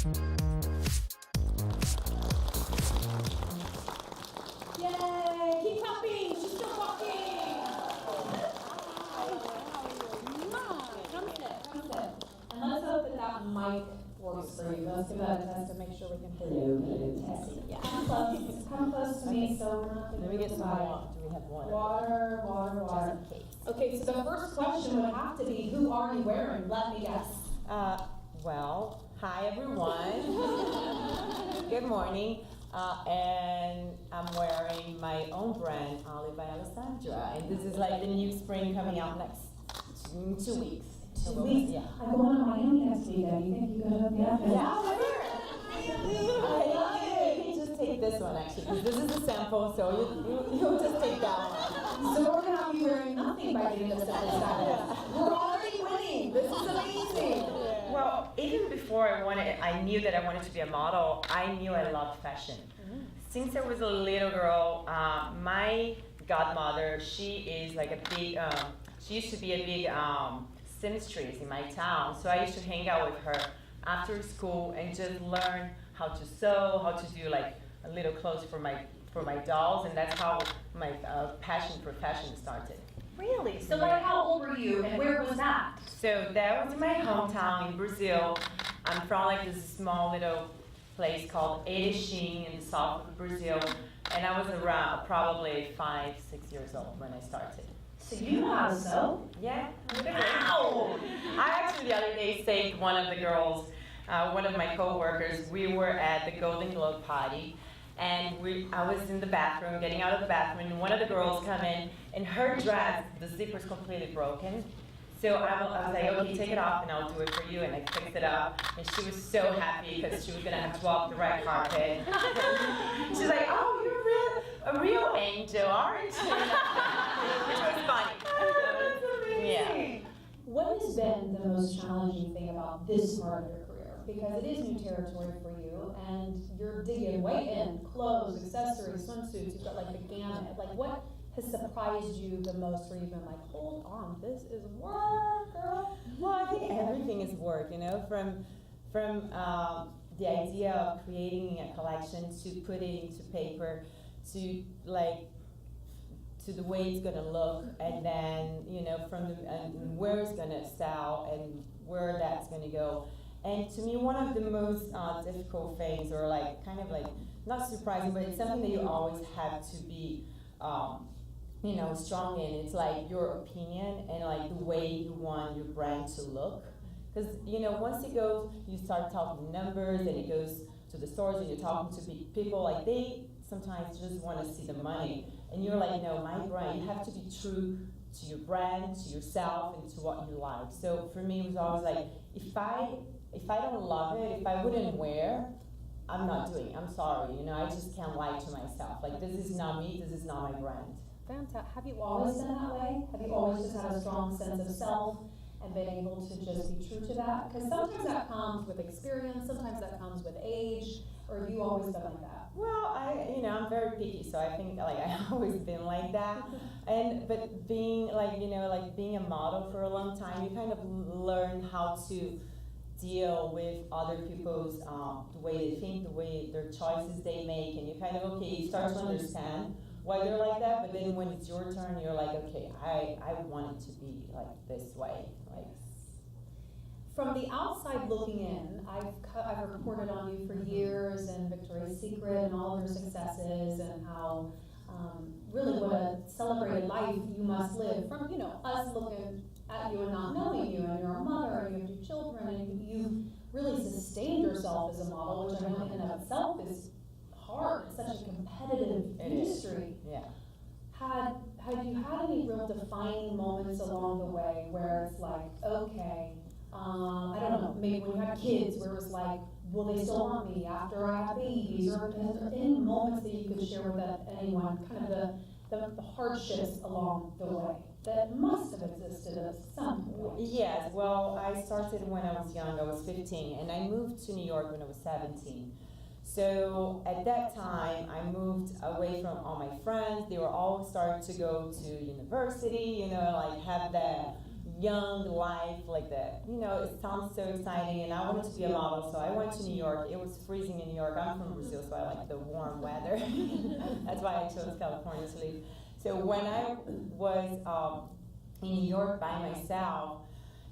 Yay! Keep clapping! She's still walking! Come sit. And let's hope that mic works for you. Let's give that a test to make sure we can hear you. Tessie. Yeah. Come close to me so we're not Let me get some water. Do we have water? Water. Just in case. Okay, so the first question would have to be, who are you wearing? Let me guess. Well, hi everyone. Good morning. And I'm wearing my own brand, Ollie by Alessandra. And this is like the new spring coming out in 2 weeks. 2 weeks? Yeah. I'm going to Miami next weekend. You think you could hook me up? I love it. You just take this one actually, because this is a sample, so you'll just take that one. So we're going to have you wearing nothing by the end of September. We're already winning. This is amazing. Well, even before I knew that I wanted to be a model, I knew I loved fashion. Since I was a little girl, my godmother, she is like a big, she used to be a big seamstress in my town. So I used to hang out with her after school and just learn how to sew, how to do like a little clothes for my dolls, and that's how my passion for fashion started. Really? So like how old were you and where was that? So that was in my hometown in Brazil. I'm from like this small little place called Erechim in the south of Brazil. And I was around probably 5, 6 years old when I started. So you know how to sew? Yeah. Wow! I actually the other day saved one of the girls, one of my co-workers. We were at the Golden Globe party. And I was in the bathroom, getting out of the bathroom, and one of the girls come in, and her dress, the zipper's completely broken. So I was like, okay, take it off, and I'll do it for you. And I fixed it up, and she was so happy because she was gonna have to walk the red carpet. She's like, oh, you're a real angel, aren't you? Which was funny. Yeah. What has been the most challenging thing about this part of your career? Because it is new territory for you, and you're digging way in, clothes, accessories, swimsuits, you've got like the gamut. Like what has surprised you the most where you've been like, hold on, this is work, girl? Well, I think everything is work, you know, from the idea of creating a collection to put it into paper to like to the way it's going to look, and then, you know, from the and where it's going to sell and where that's going to go. And to me, one of the most difficult things, or like kind of like not surprising, but it's something that you always have to be, you know, strong in. It's like your opinion and like the way you want your brand to look. Because, you know, once it goes, you start talking numbers, and it goes to the stores, and you're talking to people, like they sometimes just want to see the money. And you're like, no, my brand, you have to be true to your brand, to yourself, and to what you like. So for me, it was always like, if I don't love it, if I wouldn't wear, I'm not doing it. I'm sorry, you know, I just can't lie to myself. Like, this is not me, this is not my brand. Fantastic. Have you always been that way? Have you always just had a strong sense of self and been able to just be true to that? Because sometimes that comes with experience, sometimes that comes with age, or have you always been like that? Well, I'm very picky, so I think like I've always been like that. But being like, you know, like being a model for a long time, you kind of learn how to deal with other people's the way they think, the way their choices they make, and you kind of you start to understand why they're like that. But then when it's your turn, you're like, okay, I want it to be like this way, like. From the outside looking in, I've reported on you for years, and Victoria's Secret and all of your successes, and how really what a celebrated life you must live. From, you know, us looking at you and not knowing you, and you're a mother, and you have 2 children, and you've really sustained yourself as a model, which I know in and of itself is hard. It's such a competitive industry. Yeah. Had you had any real defining moments along the way where it's like, okay, I don't know, maybe when you had kids where it was like, will they still want me after I have babies? Or is there any moments that you could share with anyone, kind of the hardships along the way that must have existed at some point? Yes, well, I started when I was young, I was 15, and I moved to New York when I was 17. So at that time, I moved away from all my friends. They were all starting to go to university, you know, like have that young life, like that. You know, it sounds so exciting, and I wanted to be a model, so I went to New York. It was freezing in New York. I'm from Brazil, so I like the warm weather. That's why I chose California to live. So when I was in New York by myself,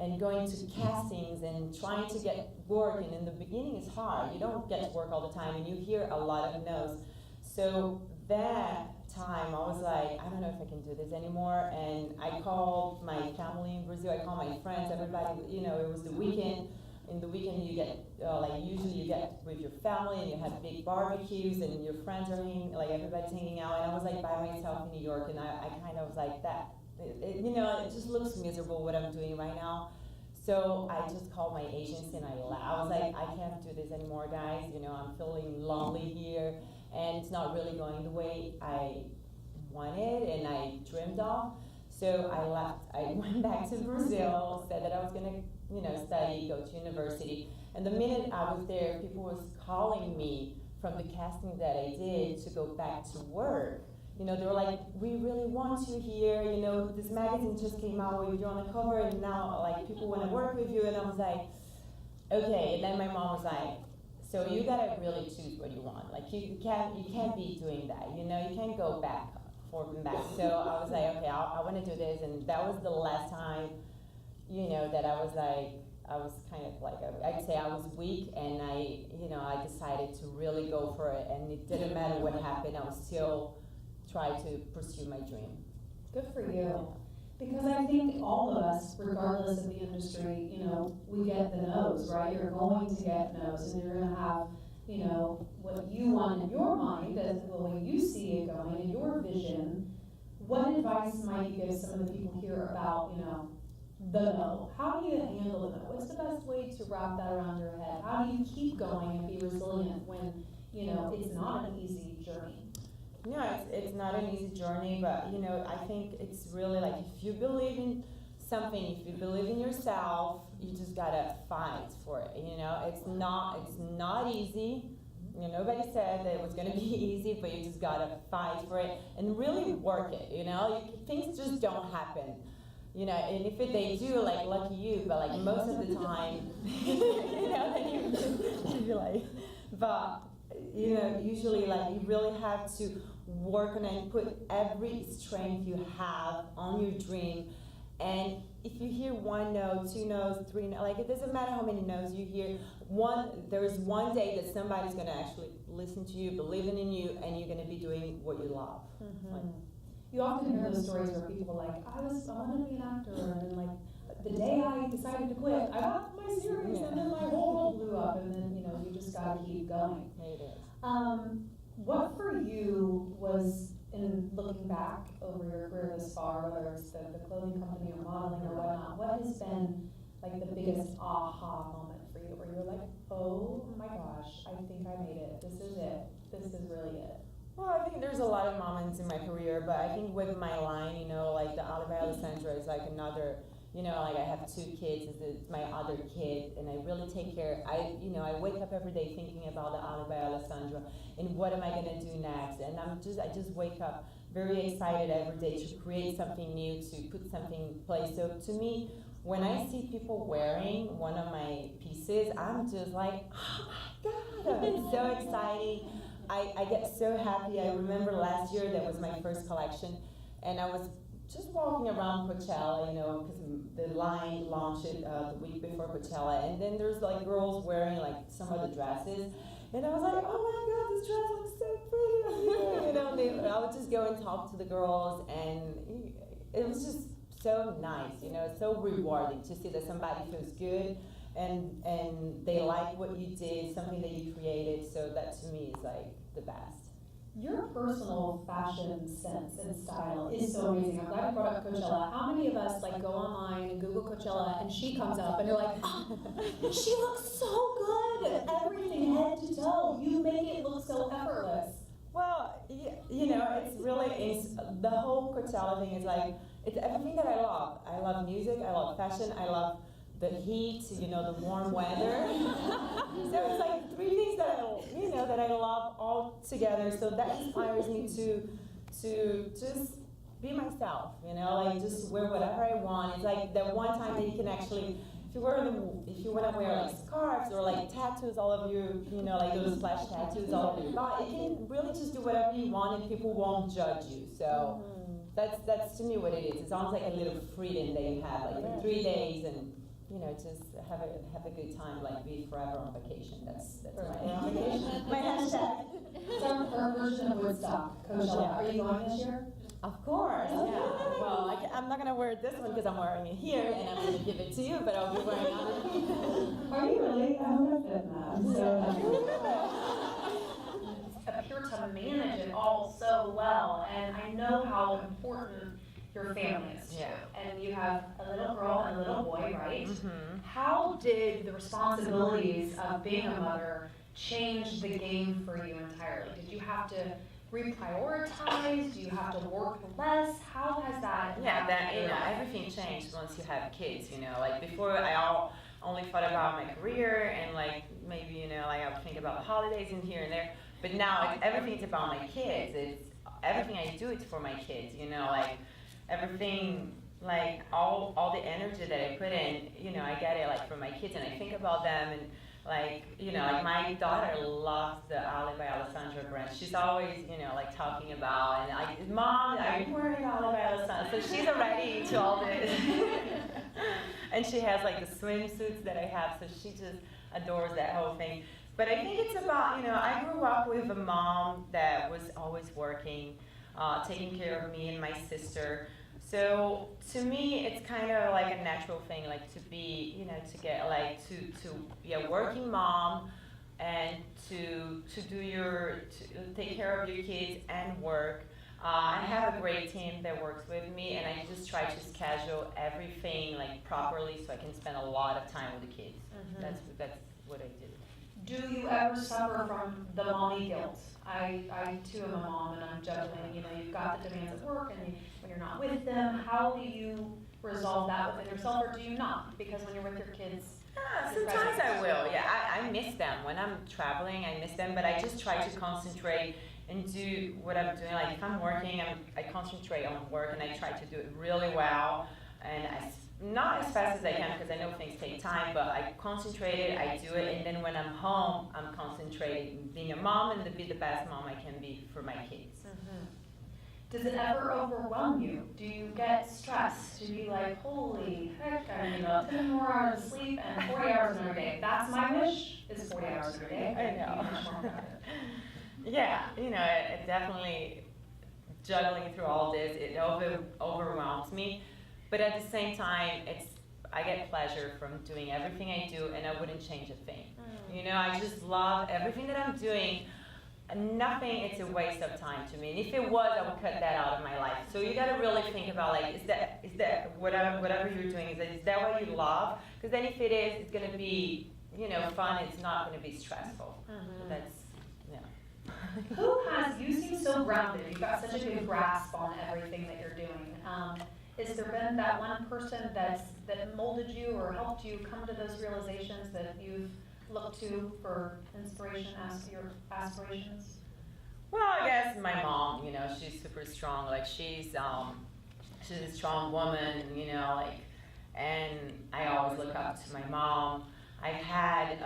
and going to castings and trying to get work, and in the beginning it's hard. You don't get to work all the time, and you hear a lot of no's. So that time I was like, I don't know if I can do this anymore, and I called my family in Brazil, I called my friends, everybody, you know, it was the weekend. In the weekend you get, like usually you get with your family and you have big barbecues and your friends are hanging, like everybody's hanging out, and I was like by myself in New York, and I kind of was like that. You know, it just looks miserable what I'm doing right now. So I just called my agency and I was like, I can't do this anymore, guys. You know, I'm feeling lonely here, and it's not really going the way I wanted and I dreamed of. So I left. I went back to Brazil, said that I was gonna, you know, study, go to university. And the minute I was there, people was calling me from the casting that I did to go back to work. You know, they were like, we really want you here, you know, this magazine just came out with you on the cover, and now, like, people want to work with you, and I was like, okay, and then my mom was like, so you gotta really choose what you want, like, you can't be doing that, you know, you can't go back, forth and back. So I was like, okay, I want to do this, and that was the last time, you know, that I was like, I was kind of like, I'd say I was weak, and I decided to really go for it, and it didn't matter what happened, I was still try to pursue my dream. Good for you. Because I think all of us, regardless of the industry, you know, we get the no's, right? You're going to get no's, and you're going to have, you know, what you want in your mind, as the way you see it going, and your vision. What advice might you give some of the people here about, you know, the no? How do you handle the no? What's the best way to wrap that around your head? How do you keep going and be resilient when, you know, it's not an easy journey? No, it's not an easy journey, but you know, I think it's really like, if you believe in something, if you believe in yourself, you just gotta fight for it. You know, it's not easy. You know, nobody said that it was gonna be easy, but you just gotta fight for it and really work it. You know, things just don't happen. You know, and if they do, like, lucky you, but like most of the time, you know, then you're like, but. You know, usually, like, you really have to work on it and put every strength you have on your dream. And if you hear one no, two no's, three no, like, it doesn't matter how many no's you hear. There is one day that somebody's going to actually listen to you, believing in you, and you're going to be doing what you love. Mm-hmm. Like, you often hear those stories where people are like, I wanted to be an actor, and then, like, the day I decided to quit, I got my series, and then my whole world blew up, and then, you know, you just got to keep going. It is. What for you was, in looking back over your career this far, whether it's the clothing company or modeling or whatnot, what has been like the biggest aha moment for you, where you're like, oh my gosh, I think I made it. This is it. This is really it. Well, I think there's a lot of moments in my career, but I think with my line, you know, like the Ollie by Alessandra is like another. You know, like, I have 2 kids, it's my other kid, and I really take care. I wake up every day thinking about the Ollie by Alessandra and what am I gonna do next? And I just wake up very excited every day to create something new, to put something in place. So to me, when I see people wearing one of my pieces, I'm just like, oh my God, it's so exciting. I get so happy. I remember last year that was my first collection, and I was just walking around Coachella, you know, because the line launched it the week before Coachella, and then there's like girls wearing like some of the dresses, and I was like, oh my God, this dress looks so pretty on you, you know. I would just go and talk to the girls, and it was just so nice, you know, it's so rewarding to see that somebody feels good, and they like what you did, something that you created. So that to me is like the best. Your personal fashion sense and style is so amazing. I'm glad you brought up Coachella. How many of us like go online and Google Coachella and she comes up and you're like, oh, she looks so good. Everything head to toe. You make it look so effortless. Well, you know, it's really, the whole Coachella thing is like, it's everything that I love. I love music, I love fashion, I love the heat, you know, the warm weather. So it's like 3 things that I love all together. So that inspires me to just be myself, you know, like just wear whatever I want. It's like that one time that you can actually, if you want to wear like scarves or like tattoos all over your, you know, like those flash tattoos all over your body, you can really just do whatever you want and people won't judge you. So that's to me what it is. It's almost like a little freedom that you have, like for 3 days, and you know, just have a good time, like be forever on vacation. That's my vacation. My hashtag. It's our version of Woodstock. Coachella. Are you going this year? Of course, yeah. Well, I'm not going to wear this one because I'm wearing it here, and I'm going to give it to you, but I'll be wearing it. Are you really? I hope I fit that. Appear to manage it all so well, and I know how important your family is too. And you have a little girl and a little boy, right? Mm-hmm. How did the responsibilities of being a mother change the game for you entirely? Did you have to reprioritize? Do you have to work less? How has that? Yeah, that, you know, everything changed once you have kids, you know. Like before, I only thought about my career and like maybe, you know, like I would think about the holidays and here and there. But now everything's about my kids. It's everything I do is for my kids, you know, like everything, like all the energy that I put in, you know, I get it like from my kids, and I think about them, and like, you know, like my daughter loves the Ollie by Alessandra brand. She's always, you know, like talking about, and like, Mom, I'm wearing Ollie by Alessandra. So she's already into all this. And she has like the swimsuits that I have, so she just adores that whole thing. But I think it's about, you know, I grew up with a mom that was always working, taking care of me and my sister. So to me, it's kind of like a natural thing, like to be, you know, to get like to be a working mom and to take care of your kids and work. I have a great team that works with me, and I just try to schedule everything like properly so I can spend a lot of time with the kids. Mm-hmm. That's what I do. Do you ever suffer from the mommy guilt? I too am a mom, and I'm juggling. You know, you've got the demands of work, and when you're not with them, how do you resolve that within yourself, or do you not? Because when you're with your kids, sometimes I will. Yeah, I miss them when I'm traveling. I miss them, but I just try to concentrate and do what I'm doing. Like if I'm working, I concentrate on work, and I try to do it really well, and not as fast as I can because I know things take time, but I concentrate, I do it, and then when I'm home, I'm concentrating being a mom and to be the best mom I can be for my kids. Mm-hmm. Does it ever overwhelm you? Do you get stressed? Do you like, holy heck, I need 10 more hours of sleep and 40 hours in a day? That's my wish, is 40 hours in a day. I know. Yeah, you know, it definitely, juggling through all this, it overwhelms me. But at the same time, I get pleasure from doing everything I do, and I wouldn't change a thing. You know, I just love everything that I'm doing. Nothing, it's a waste of time to me. And if it was, I would cut that out of my life. So you got to really think about like, is that whatever you're doing, is that what you love? Because then if it is, it's going to be, you know, fun. It's not going to be stressful. Mm-hmm. That's, yeah. Who has, you seem so grounded. You've got such a good grasp on everything that you're doing. Has there been that one person that molded you or helped you come to those realizations that you've looked to for inspiration as your aspirations? Well, I guess my mom, you know, she's super strong. Like she's a strong woman, you know, like, and I always look up to my mom. I've had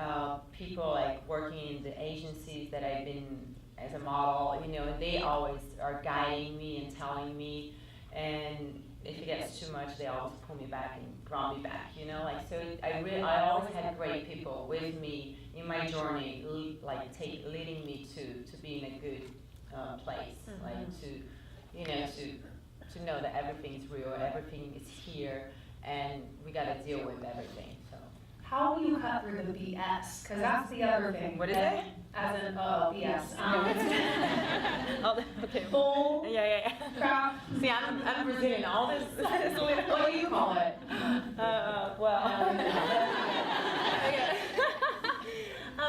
people like working in the agencies that I've been as a model, you know, and they always are guiding me and telling me, and if it gets too much, they always pull me back and draw me back, you know, like, so I always had great people with me in my journey, leading me to be in a good place, mm-hmm. like to, you know, to know that everything's real, everything is here, and we got to deal with everything, so. How do you cut through the BS? Because that's the other thing. What is it? As in, BS. Okay. Bull. Yeah. Crap. See, I'm Brazilian. All this. What do you call it?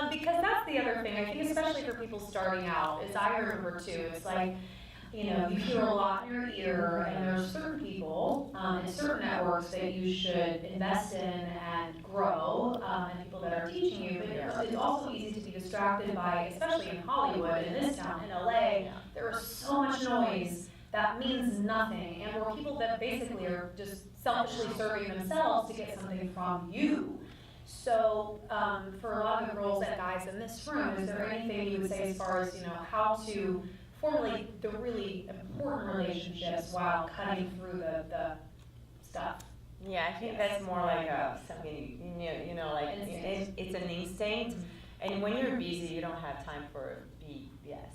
Because that's the other thing. I think especially for people starting out, is I remember too. It's like, you know, you hear a lot in your ear, and there's certain people and certain networks that you should invest in and grow, and people that are teaching you. But it's also easy to be distracted by, especially in Hollywood, in this town, in LA, there is so much noise that means nothing, and or people that basically are just selfishly serving themselves to get something from you. So, for a lot of the girls and guys in this room, is there anything you would say as far as, how to formulate the really important relationships while cutting through the stuff? Yeah, I think that's more like something, like it's an instinct. And when you're busy, you don't have time for BS.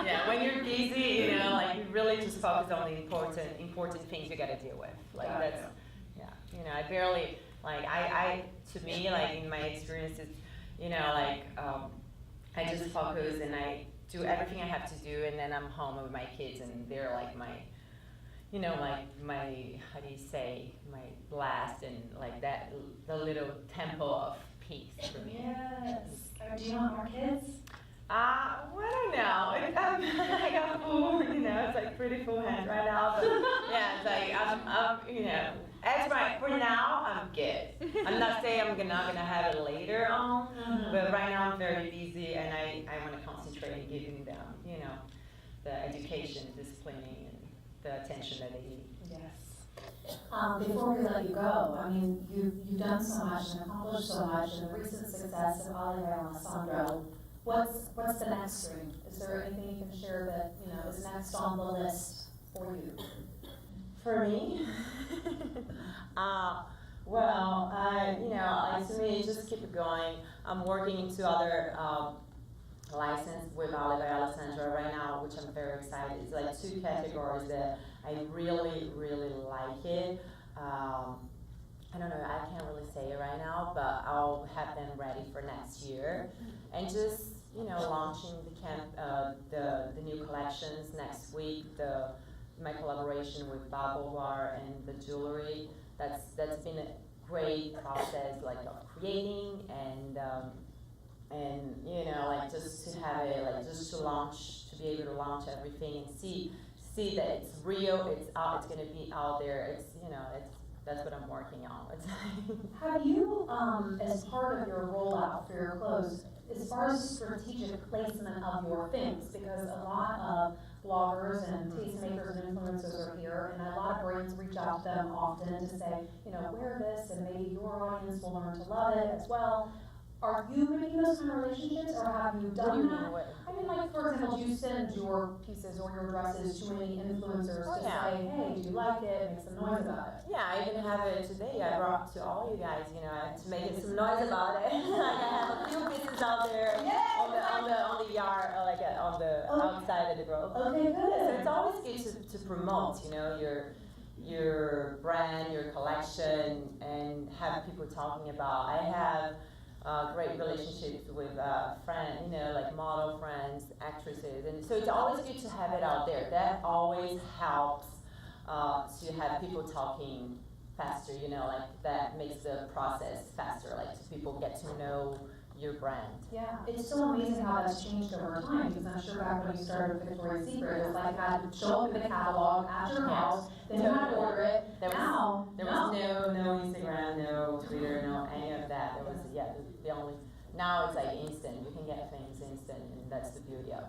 Yeah, when you're busy, like you really just focus on the important things you got to deal with. Like that's, I barely, like to me, like in my experiences, I just focus and I do everything I have to do, and then I'm home with my kids, and they're like my, my, how do you say, my blast, and like that, the little temple of peace for me. Yes. Do you want more kids? Well, I don't know. I got full, it's like pretty full hands right now, but yeah, it's like, as for now, I'm good. I'm not saying I'm not gonna have it later on, but right now I'm very busy, and I want to concentrate on giving them, the education, disciplining, and the attention that they need. Yes. Before we let you go, I mean, you've done so much and accomplished so much, and the recent success of Ollie and Alessandra. What's the next stream? Is there anything you can share that is next on the list for you? For me, to me, just keep it going. I'm working into other license with Ollie by Alessandra right now, which I'm very excited. It's like 2 categories that I really, really like it. I don't know, I can't really say it right now, but I'll have them ready for next year. And just, launching the new collections next week, my collaboration with Bar and the jewelry. That's been a great process, like of creating and just to have it, like just to launch, to be able to launch everything and see that it's real, it's gonna be out there. That's what I'm working on. Have you, as part of your rollout for your clothes, as far as strategic placement of your things, because a lot of bloggers and tastemakers and influencers are here, and a lot of brands reach out to them often to say, wear this, and maybe your audience will learn to love it as well. Are you making those kind of relationships, or have you done that? I mean, like, for example, do you send your pieces or your dresses to any influencers to say, hey, do you like it? Make some noise about it. Yeah, I even have it today. I brought to all you guys, to make some noise about it. Like I have a few pieces out there on the yard, on the outside of the grove. Okay, good. So it's always good to promote, your brand, your collection, and have people talking about. I have great relationships with friends, like model friends, actresses, and so it's always good to have it out there. That always helps to have people talking faster, like that makes the process faster, like so people get to know your brand. Yeah, it's so amazing how that's changed over time, because I'm sure back when you started with Victoria's Secret, it was like you had to show up in the catalog at your house, then you had to order it. There was no Instagram, no Twitter, no any of that. There was, the only, now it's like instant. You can get things instant, and that's the beauty of,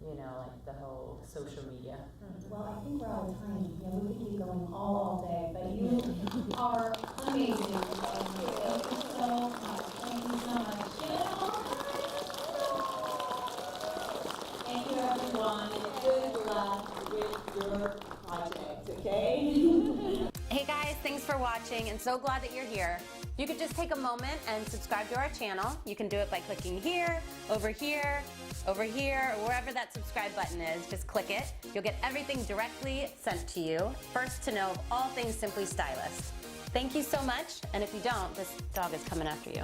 like the whole social media. Well, I think we're out of time. We could keep going all day, but you are amazing. Thank you so much. Thank you so much. Thank you, everyone, and good luck with your project, okay? Hey guys, thanks for watching, and so glad that you're here. You could just take a moment and subscribe to our channel. You can do it by clicking here, over here, over here, or wherever that subscribe button is. Just click it. You'll get everything directly sent to you, first to know of all things Simply Stylist. Thank you so much, and if you don't, this dog is coming after you.